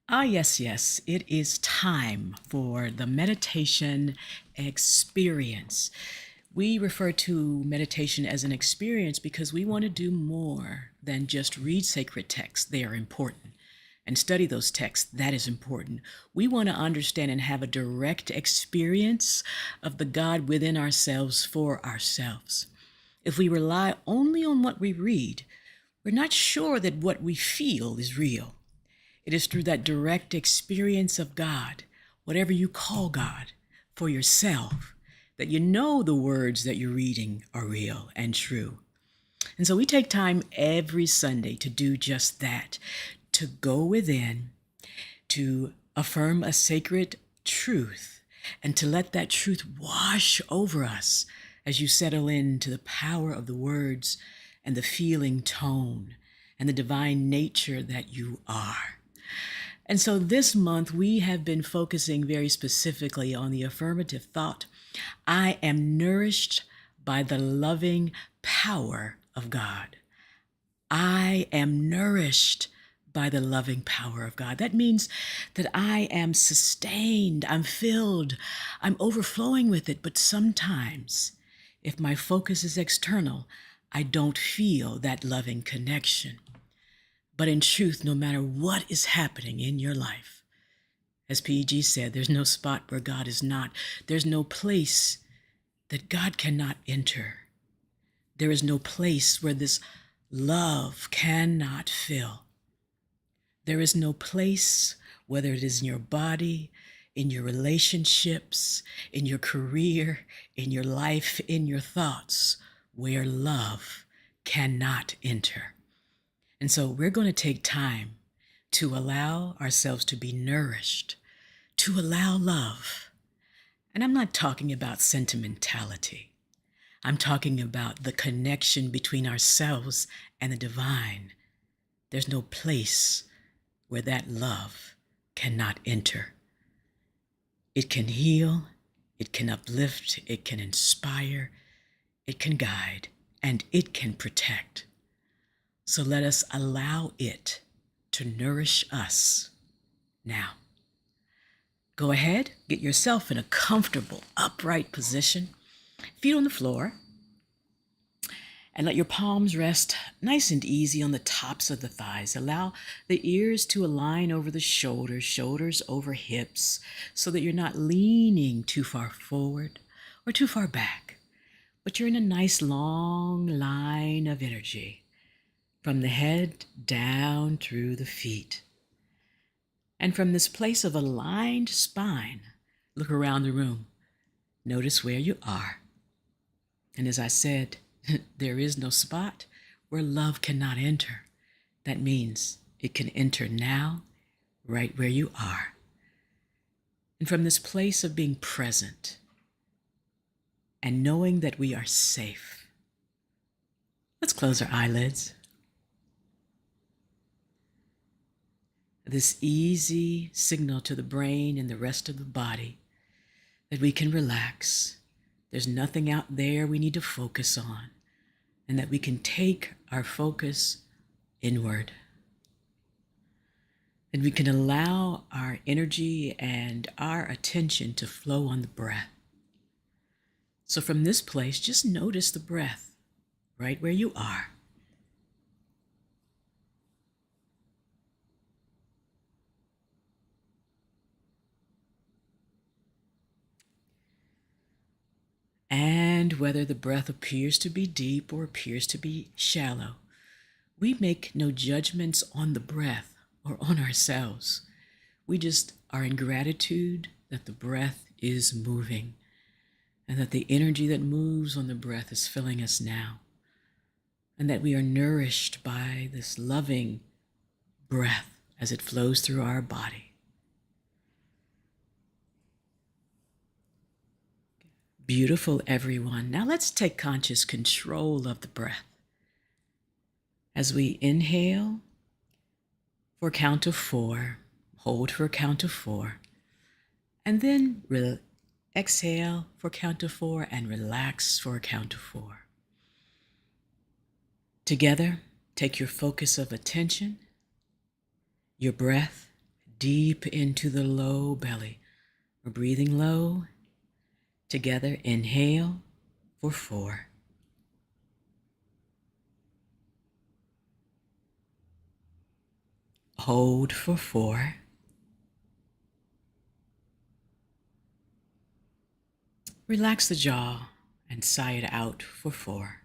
Yes. It is time for the meditation experience. We refer to meditation as an experience because we want to do more than just read sacred texts. They are important. And study those texts. That is important. We want to understand and have a direct experience of the God within ourselves for ourselves. If we rely only on what we read, we're not sure that what we feel is real. It is through that direct experience of God, whatever you call God, for yourself, that you know the words that you're reading are real and true. And so we take time every Sunday to do just that, to go within, to affirm a sacred truth, and to let that truth wash over us as you settle into the power of the words and the feeling tone and the divine nature that you are. And so this month, we have been focusing very specifically on the affirmative thought: I am nourished by the loving power of God. I am nourished by the loving power of God. That means that I am sustained, I'm filled, I'm overflowing with it. But sometimes, if my focus is external, I don't feel that loving connection. But in truth, no matter what is happening in your life, as PG said, there's no spot where God is not. There's no place that God cannot enter. There is no place where this love cannot fill. There is no place, whether it is in your body, in your relationships, in your career, in your life, in your thoughts, where love cannot enter. And so we're going to take time to allow ourselves to be nourished, to allow love. And I'm not talking about sentimentality. I'm talking about the connection between ourselves and the divine. There's no place where that love cannot enter. It can heal, it can uplift, it can inspire, it can guide, and it can protect. So let us allow it to nourish us now. Go ahead, get yourself in a comfortable, upright position, feet on the floor, and let your palms rest nice and easy on the tops of the thighs. Allow the ears to align over the shoulders, shoulders over hips, so that you're not leaning too far forward or too far back, but you're in a nice long line of energy from the head down through the feet. And from this place of aligned spine, look around the room. Notice where you are. And as I said, there is no spot where love cannot enter. That means it can enter now, right where you are. And from this place of being present and knowing that we are safe, let's close our eyelids. This easy signal to the brain and the rest of the body that we can relax. There's nothing out there we need to focus on, and that we can take our focus inward. And we can allow our energy and our attention to flow on the breath. So from this place, just notice the breath right where you are. And whether the breath appears to be deep or appears to be shallow, we make no judgments on the breath or on ourselves. We just are in gratitude that the breath is moving and that the energy that moves on the breath is filling us now, and that we are nourished by this loving breath as it flows through our body. Beautiful, everyone. Now let's take conscious control of the breath. As we inhale for a count of 4, hold for a count of 4, and then exhale for a count of 4 and relax for a count of 4. Together, take your focus of attention, your breath, deep into the low belly. We're breathing low. Together, inhale for 4. Hold for 4. Relax the jaw and sigh it out for 4.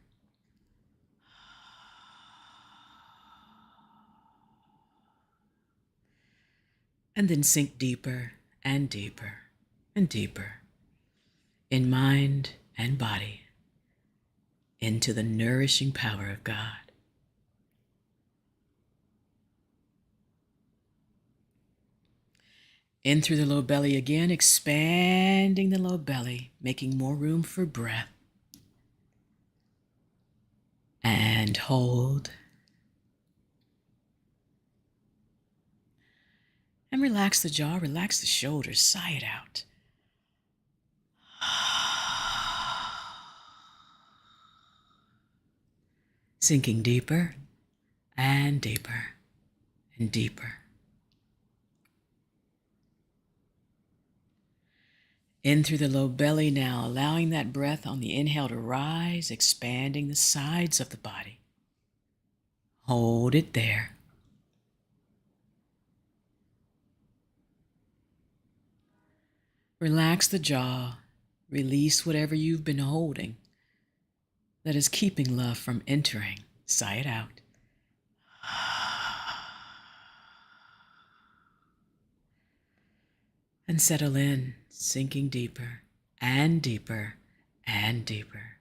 And then sink deeper and deeper and deeper in mind and body into the nourishing power of God. In through the low belly again, expanding the low belly, making more room for breath. And hold. And relax the jaw, relax the shoulders, sigh it out. Sinking deeper and deeper and deeper. In through the low belly now, allowing that breath on the inhale to rise, expanding the sides of the body. Hold it there. Relax the jaw. Release whatever you've been holding that is keeping love from entering. Sigh it out. And settle in, sinking deeper and deeper and deeper.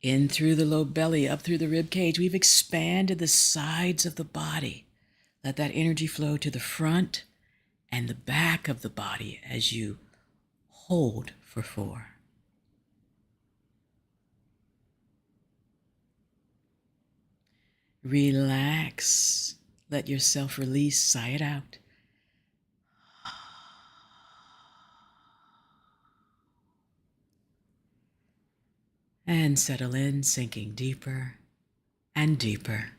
In through the low belly, up through the rib cage, we've expanded the sides of the body. Let that energy flow to the front and the back of the body as you hold for 4. Relax. Let yourself release. Sigh it out. And settle in, sinking deeper and deeper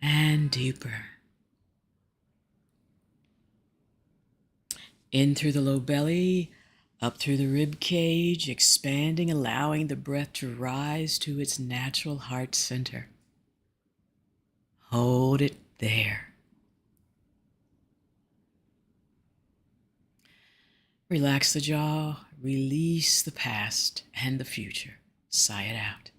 and deeper. In through the low belly, up through the rib cage, expanding, allowing the breath to rise to its natural heart center. Hold it there. Relax the jaw, release the past and the future. Sigh it out.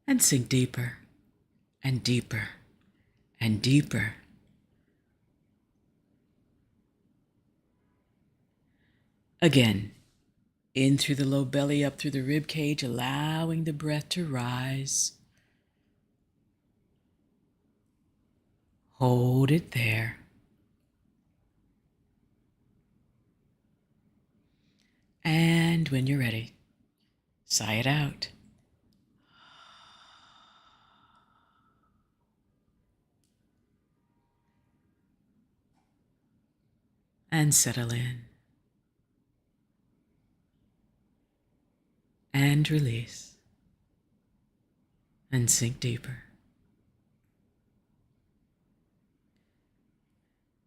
And sink deeper and deeper and deeper. Again, in through the low belly, up through the rib cage, allowing the breath to rise. Hold it there. And when you're ready, sigh it out. And settle in. And release. And sink deeper.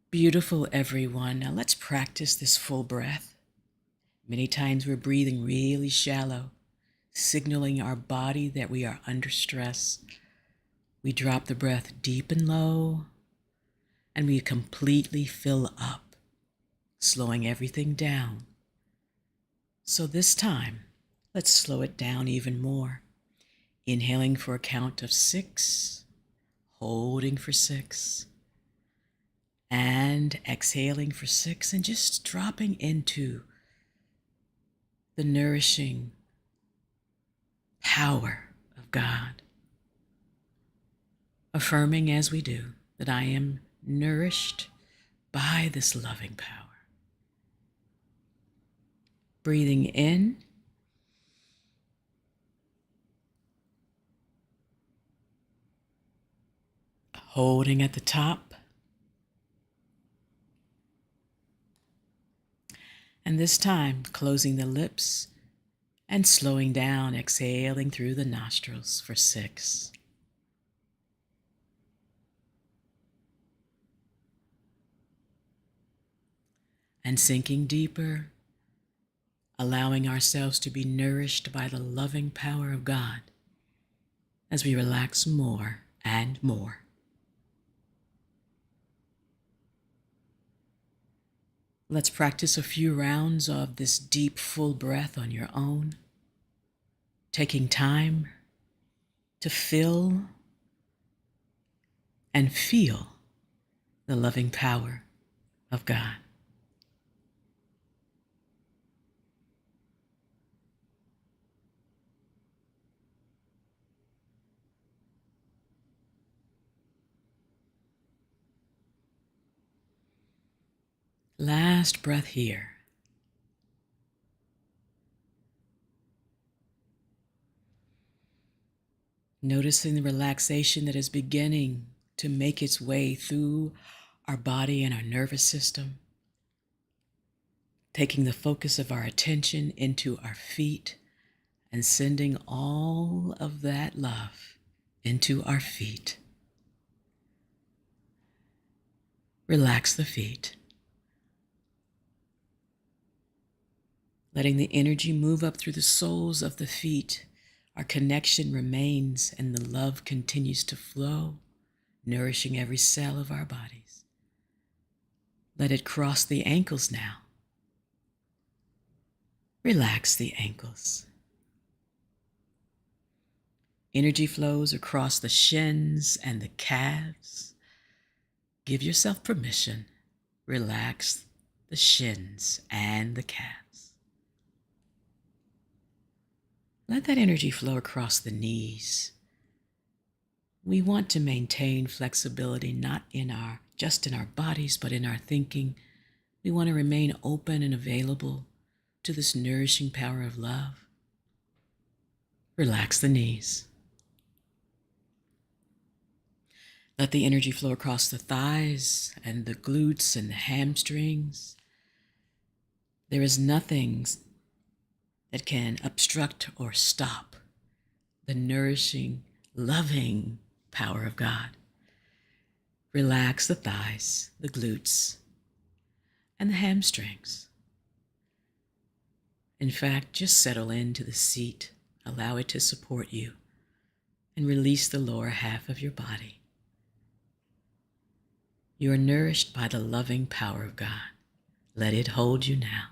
Beautiful, everyone. Now let's practice this full breath. Many times we're breathing really shallow, signaling our body that we are under stress. We drop the breath deep and low, and we completely fill up, slowing everything down. So this time, let's slow it down even more. Inhaling for a count of 6, holding for 6, and exhaling for 6, and just dropping into the nourishing power of God. Affirming as we do that I am nourished by this loving power. Breathing in. Holding at the top. And this time, closing the lips And slowing down, exhaling through the nostrils for 6. And sinking deeper, allowing ourselves to be nourished by the loving power of God as we relax more and more. Let's practice a few rounds of this deep, full breath on your own, taking time to fill and feel the loving power of God. Last breath here. Noticing the relaxation that is beginning to make its way through our body and our nervous system. Taking the focus of our attention into our feet and sending all of that love into our feet. Relax the feet. Letting the energy move up through the soles of the feet. Our connection remains and the love continues to flow, nourishing every cell of our bodies. Let it cross the ankles now. Relax the ankles. Energy flows across the shins and the calves. Give yourself permission. Relax the shins and the calves. Let that energy flow across the knees. We want to maintain flexibility not just in our bodies, but in our thinking. We want to remain open and available to this nourishing power of love. Relax the knees. Let the energy flow across the thighs and the glutes and the hamstrings. There is nothing that can obstruct or stop the nourishing, loving power of God. Relax the thighs, the glutes, and the hamstrings. In fact, just settle into the seat, allow it to support you, and release the lower half of your body. You are nourished by the loving power of God. Let it hold you now.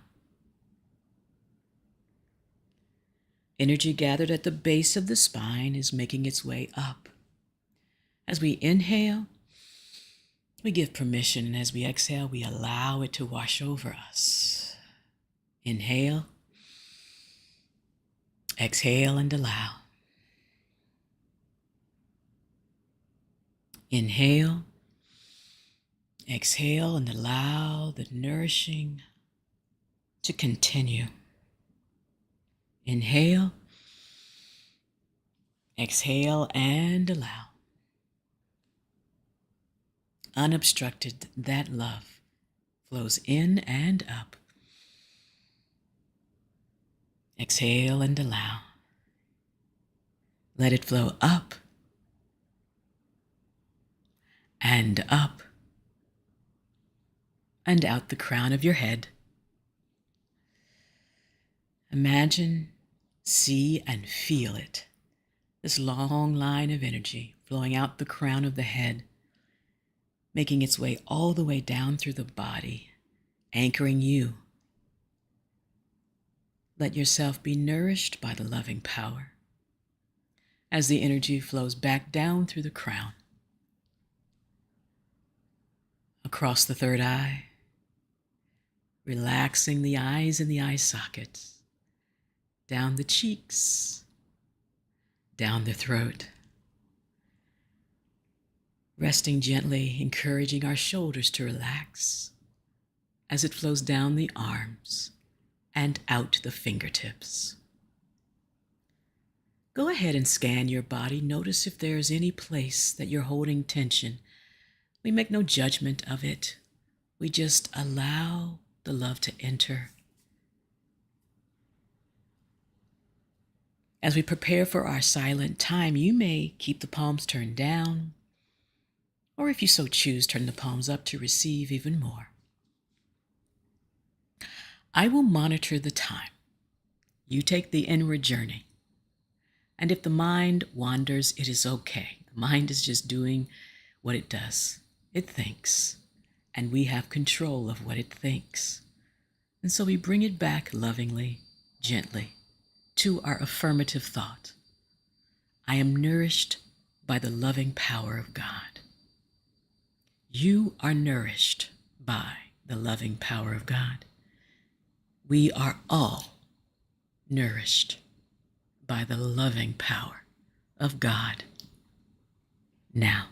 Energy gathered at the base of the spine is making its way up. As we inhale, we give permission, and as we exhale, we allow it to wash over us. Inhale, exhale, and allow. Inhale, exhale, and allow the nourishing to continue. Inhale, exhale, and allow. Unobstructed, that love flows in and up. Exhale and allow. Let it flow up and up and out the crown of your head. Imagine, see, and feel it. This long line of energy flowing out the crown of the head, making its way all the way down through the body, anchoring you. Let yourself be nourished by the loving power as the energy flows back down through the crown, across the third eye, relaxing the eyes and the eye sockets, down the cheeks, down the throat, resting gently, encouraging our shoulders to relax as it flows down the arms and out the fingertips. Go ahead and scan your body. Notice if there's any place that you're holding tension. We make no judgment of it. We just allow the love to enter. As we prepare for our silent time, you may keep the palms turned down, or if you so choose, turn the palms up to receive even more. I will monitor the time. You take the inward journey. And if the mind wanders, it is okay. The mind is just doing what it does. It thinks, and we have control of what it thinks. And so we bring it back lovingly, gently, to our affirmative thought. I am nourished by the loving power of God. You are nourished by the loving power of God. We are all nourished by the loving power of God. Now,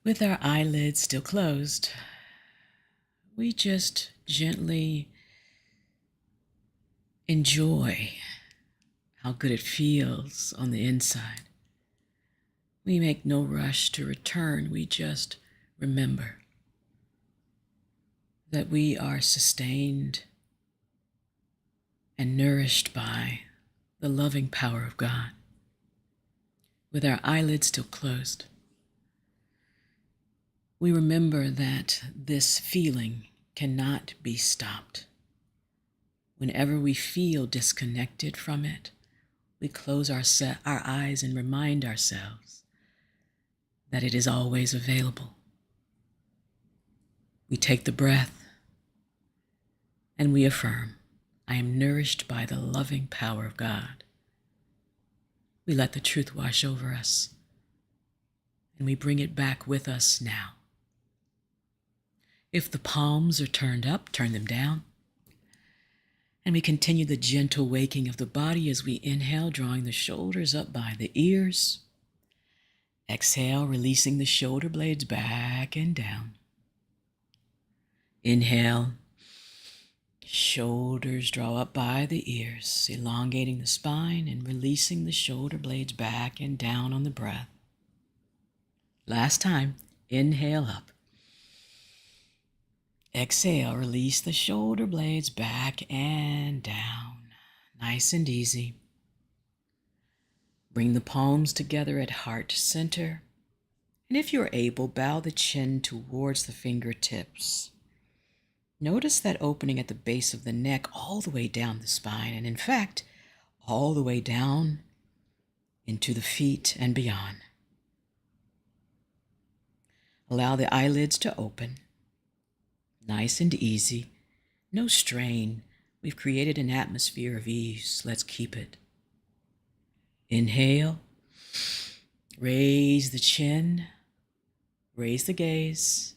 with our eyelids still closed, we just gently enjoy how good it feels on the inside. We make no rush to return. We just remember that we are sustained and nourished by the loving power of God. With our eyelids still closed, we remember that this feeling cannot be stopped. Whenever we feel disconnected from it, we close our eyes and remind ourselves that it is always available. We take the breath and we affirm, I am nourished by the loving power of God. We let the truth wash over us and we bring it back with us now. If the palms are turned up, turn them down. And we continue the gentle waking of the body as we inhale, drawing the shoulders up by the ears. Exhale, releasing the shoulder blades back and down. Inhale, shoulders draw up by the ears, elongating the spine and releasing the shoulder blades back and down on the breath. Last time, inhale up. Exhale, release the shoulder blades back and down. Nice and easy. Bring the palms together at heart center. And if you're able, bow the chin towards the fingertips. Notice that opening at the base of the neck all the way down the spine, and in fact, all the way down into the feet and beyond. Allow the eyelids to open. Nice and easy. No strain. We've created an atmosphere of ease. Let's keep it. Inhale. Raise the chin. Raise the gaze.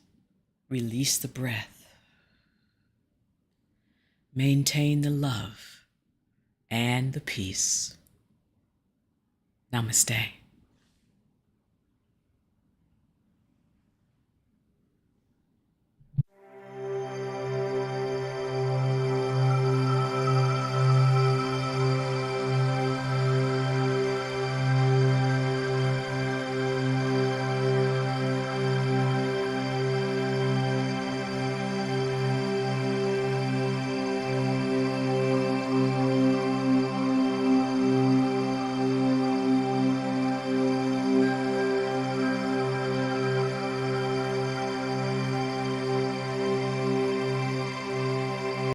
Release the breath. Maintain the love and the peace. Namaste.